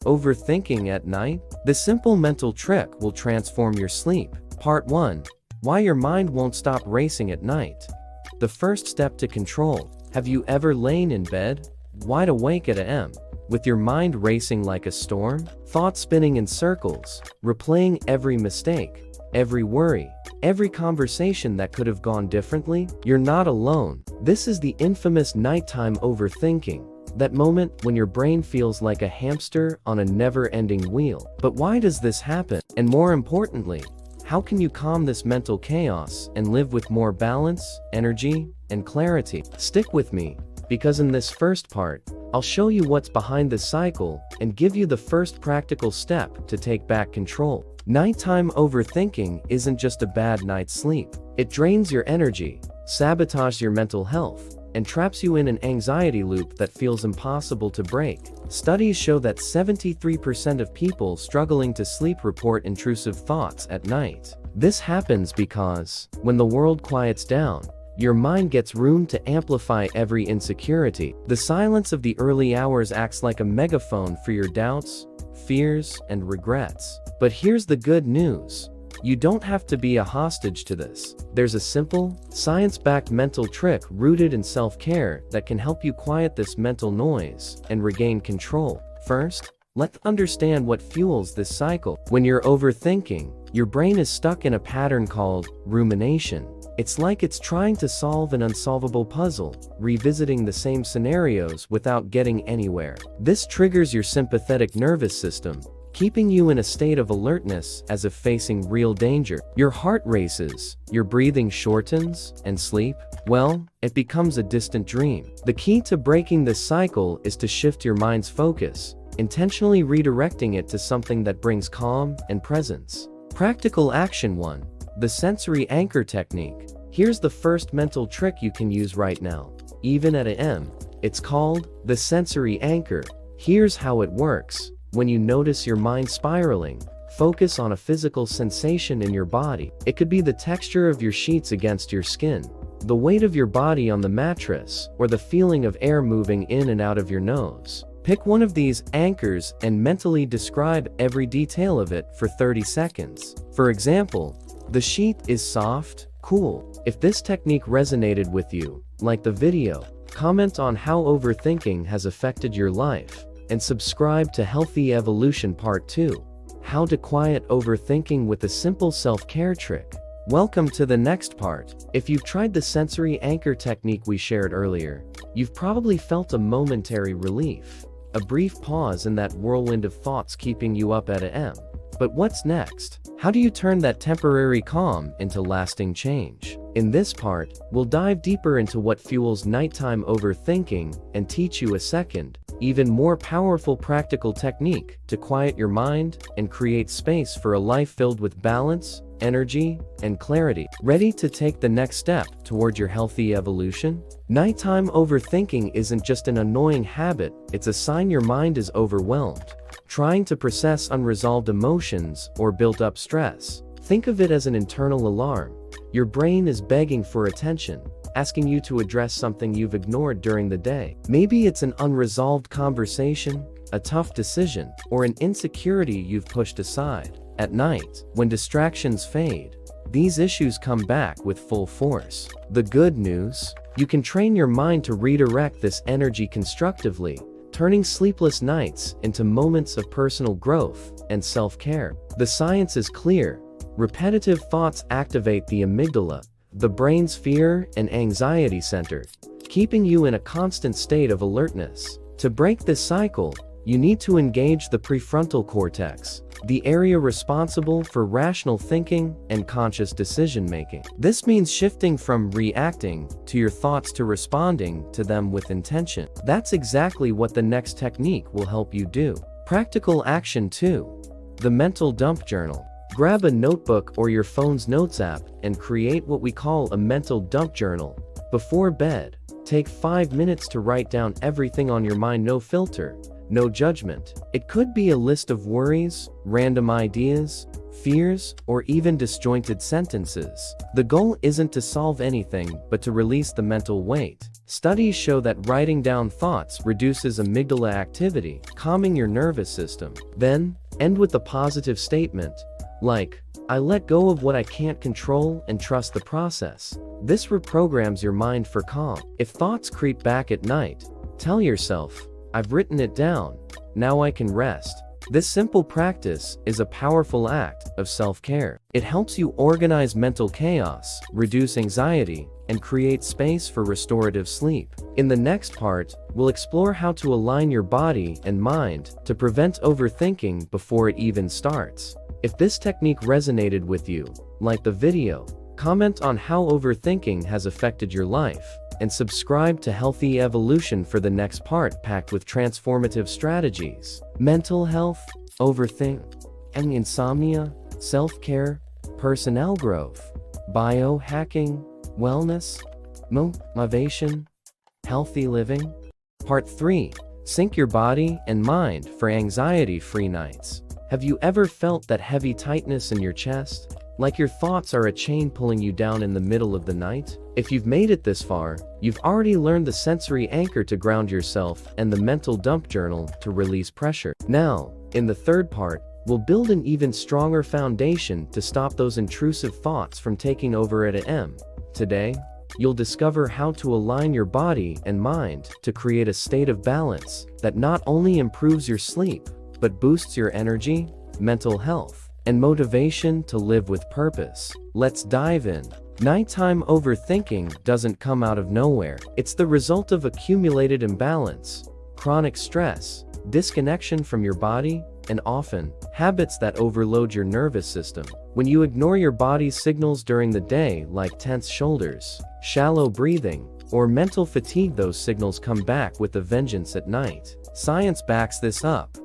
Overthinking at night? This simple mental trick will transform your sleep. Part 1. Why your mind won't stop racing at night. The first step to control. Have you ever lain in bed, wide awake at a.m., with your mind racing like a storm? Thoughts spinning in circles, replaying every mistake, every worry, every conversation that could have gone differently? You're not alone. This is the infamous nighttime overthinking. That moment when your brain feels like a hamster on a never-ending wheel. But why does this happen? And more importantly, how can you calm this mental chaos and live with more balance, energy, and clarity? Stick with me, because in this first part, I'll show you what's behind this cycle and give you the first practical step to take back control. Nighttime overthinking isn't just a bad night's sleep. It drains your energy, sabotages your mental health, and traps you in an anxiety loop that feels impossible to break. Studies show that 73% of people struggling to sleep report intrusive thoughts at night. This happens because, when the world quiets down, your mind gets room to amplify every insecurity. The silence of the early hours acts like a megaphone for your doubts, fears, and regrets. But here's the good news. You don't have to be a hostage to this. There's a simple, science-backed mental trick rooted in self-care that can help you quiet this mental noise and regain control. First, let's understand what fuels this cycle. When you're overthinking, your brain is stuck in a pattern called rumination. It's like it's trying to solve an unsolvable puzzle, revisiting the same scenarios without getting anywhere. This triggers your sympathetic nervous system, keeping you in a state of alertness as if facing real danger. Your heart races, your breathing shortens, and sleep, well, it becomes a distant dream. The key to breaking this cycle is to shift your mind's focus, intentionally redirecting it to something that brings calm and presence. Practical action 1. The sensory anchor technique. Here's the first mental trick you can use right now, even at a.m. It's called the sensory anchor. Here's how it works. When you notice your mind spiraling, focus on a physical sensation in your body. It could be the texture of your sheets against your skin, the weight of your body on the mattress, or the feeling of air moving in and out of your nose. Pick one of these anchors and mentally describe every detail of it for 30 seconds. For example, the sheet is soft, cool. If this technique resonated with you, like the video, comment on how overthinking has affected your life, and subscribe to Healthy Evolution Part 2. How to quiet overthinking with a simple self-care trick. Welcome to the next part. If you've tried the sensory anchor technique we shared earlier, you've probably felt a momentary relief, a brief pause in that whirlwind of thoughts keeping you up at a.m. But what's next? How do you turn that temporary calm into lasting change? In this part, we'll dive deeper into what fuels nighttime overthinking and teach you a second, even more powerful practical technique to quiet your mind and create space for a life filled with balance, energy, and clarity. Ready to take the next step toward your healthy evolution? Nighttime overthinking isn't just an annoying habit, it's a sign your mind is overwhelmed, trying to process unresolved emotions or built up stress. Think of it as an internal alarm. Your brain is begging for attention, asking you to address something you've ignored during the day. Maybe it's an unresolved conversation, a tough decision, or an insecurity you've pushed aside. At night, when distractions fade, these issues come back with full force. The good news? You can train your mind to redirect this energy constructively, turning sleepless nights into moments of personal growth and self-care. The science is clear. Repetitive thoughts activate the amygdala, the brain's fear and anxiety center, keeping you in a constant state of alertness. To break this cycle, you need to engage the prefrontal cortex, the area responsible for rational thinking and conscious decision-making. This means shifting from reacting to your thoughts to responding to them with intention. That's exactly what the next technique will help you do. Practical action 2. The mental dump journal. Grab a notebook or your phone's notes app and create what we call a mental dump journal. Before bed, take 5 minutes to write down everything on your mind, no filter, no judgment. It could be a list of worries, random ideas, fears, or even disjointed sentences. The goal isn't to solve anything, but to release the mental weight, Studies show that writing down thoughts reduces amygdala activity, calming your nervous system. Then, end with a positive statement, like, "I let go of what I can't control and trust the process." This reprograms your mind for calm. If thoughts creep back at night, tell yourself, "I've written it down, now I can rest." This simple practice is a powerful act of self-care. It helps you organize mental chaos, reduce anxiety, and create space for restorative sleep. In the next part, we'll explore how to align your body and mind to prevent overthinking before it even starts. If this technique resonated with you, like the video, comment on how overthinking has affected your life, and subscribe to Healthy Evolution for the next part packed with transformative strategies. Mental health, overthink, and insomnia, self-care, personnel growth, biohacking, wellness, motivation, healthy living. Part 3. Sync your body and mind for anxiety-free nights. Have you ever felt that heavy tightness in your chest? Like your thoughts are a chain pulling you down in the middle of the night? If you've made it this far, you've already learned the sensory anchor to ground yourself and the mental dump journal to release pressure. Now, in the third part, we'll build an even stronger foundation to stop those intrusive thoughts from taking over at AM. Today, you'll discover how to align your body and mind to create a state of balance that not only improves your sleep, but boosts your energy, mental health, and motivation to live with purpose. Let's dive in. Nighttime overthinking doesn't come out of nowhere. It's the result of accumulated imbalance, chronic stress, disconnection from your body, and often, habits that overload your nervous system. When you ignore your body's signals during the day, like tense shoulders, shallow breathing, or mental fatigue, those signals come back with a vengeance at night. Science backs this up.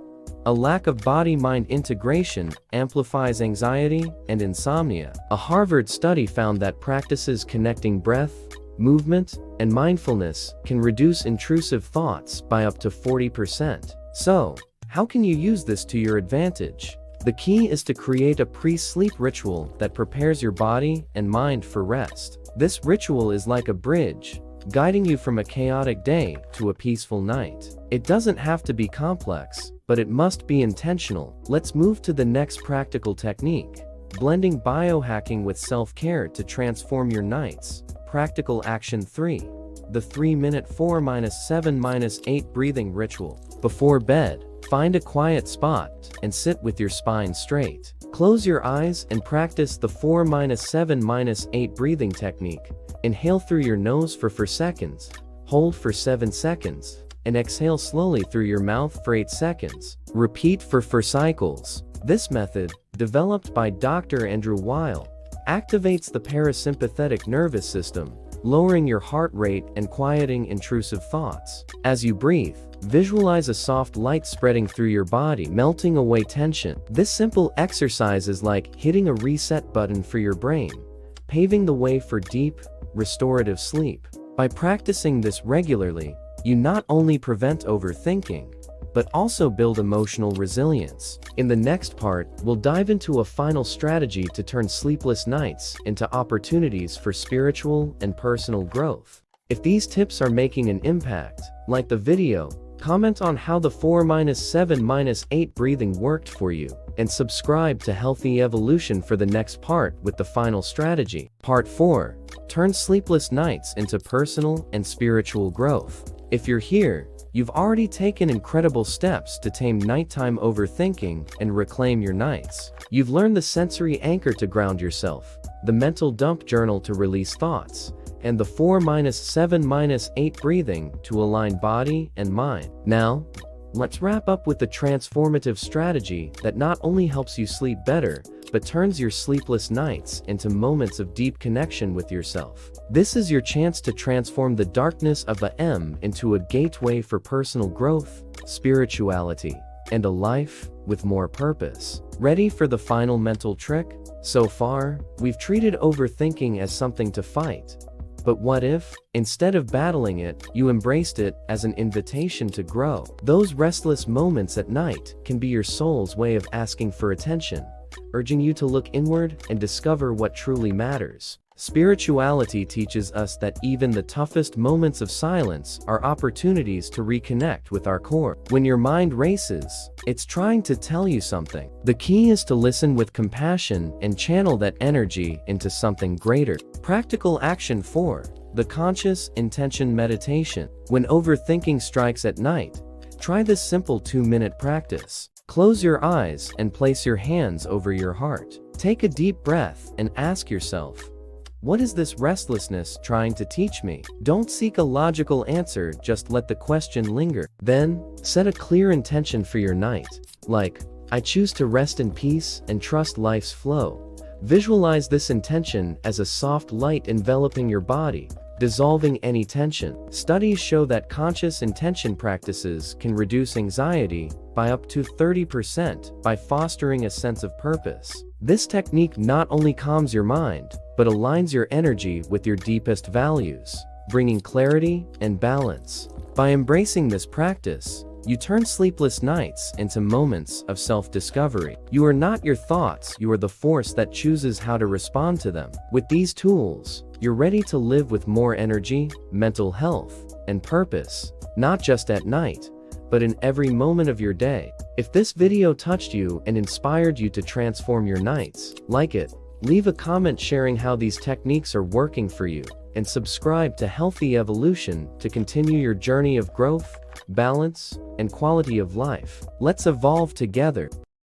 A lack of body-mind integration amplifies anxiety and insomnia. A Harvard study found that practices connecting breath, movement, and mindfulness can reduce intrusive thoughts by up to 40%. So, how can you use this to your advantage? The key is to create a pre-sleep ritual that prepares your body and mind for rest. This ritual is like a bridge, guiding you from a chaotic day to a peaceful night. It doesn't have to be complex, but it must be intentional. Let's move to the next practical technique, blending biohacking with self-care to transform your nights. Practical action 3. The 3-minute 4-7-8 breathing ritual. Before bed, find a quiet spot and sit with your spine straight. Close your eyes and practice the 4-7-8 breathing technique. Inhale through your nose for 4 seconds, hold for 7 seconds, and exhale slowly through your mouth for 8 seconds. Repeat for 4 cycles. This method, developed by Dr. Andrew Weil, activates the parasympathetic nervous system, lowering your heart rate and quieting intrusive thoughts. As you breathe, visualize a soft light spreading through your body, melting away tension. This simple exercise is like hitting a reset button for your brain, paving the way for deep, restorative sleep. By practicing this regularly, you not only prevent overthinking, but also build emotional resilience. In the next part, we'll dive into a final strategy to turn sleepless nights into opportunities for spiritual and personal growth. If these tips are making an impact, like the video, comment on how the 4-7-8 breathing worked for you, and subscribe to Healthy Evolution for the next part with the final strategy. Part 4. Turn sleepless nights into personal and spiritual growth. If you're here, you've already taken incredible steps to tame nighttime overthinking and reclaim your nights. You've learned the sensory anchor to ground yourself, the mental dump journal to release thoughts, and the 4-7-8 breathing to align body and mind. Now, let's wrap up with the transformative strategy that not only helps you sleep better, but turns your sleepless nights into moments of deep connection with yourself. This is your chance to transform the darkness of the M into a gateway for personal growth, spirituality, and a life with more purpose. Ready for the final mental trick? So far, we've treated overthinking as something to fight. But what if, instead of battling it, you embraced it as an invitation to grow? Those restless moments at night can be your soul's way of asking for attention, urging you to look inward and discover what truly matters. Spirituality teaches us that even the toughest moments of silence are opportunities to reconnect with our core. When your mind races, it's trying to tell you something. The key is to listen with compassion and channel that energy into something greater. Practical action 4. The conscious intention meditation. When overthinking strikes at night, try this simple 2-minute practice. Close your eyes and place your hands over your heart. Take a deep breath and ask yourself, what is this restlessness trying to teach me? Don't seek a logical answer, just let the question linger. Then, set a clear intention for your night. Like, I choose to rest in peace and trust life's flow. Visualize this intention as a soft light enveloping your body, dissolving any tension. Studies show that conscious intention practices can reduce anxiety by up to 30% by fostering a sense of purpose. This technique not only calms your mind, but aligns your energy with your deepest values, bringing clarity and balance. By embracing this practice, you turn sleepless nights into moments of self-discovery. You are not your thoughts, you are the force that chooses how to respond to them. With these tools, you're ready to live with more energy, mental health, and purpose, not just at night, but in every moment of your day. If this video touched you and inspired you to transform your nights, like it, leave a comment sharing how these techniques are working for you, and subscribe to Healthy Evolution to continue your journey of growth, balance, and quality of life. Let's evolve together.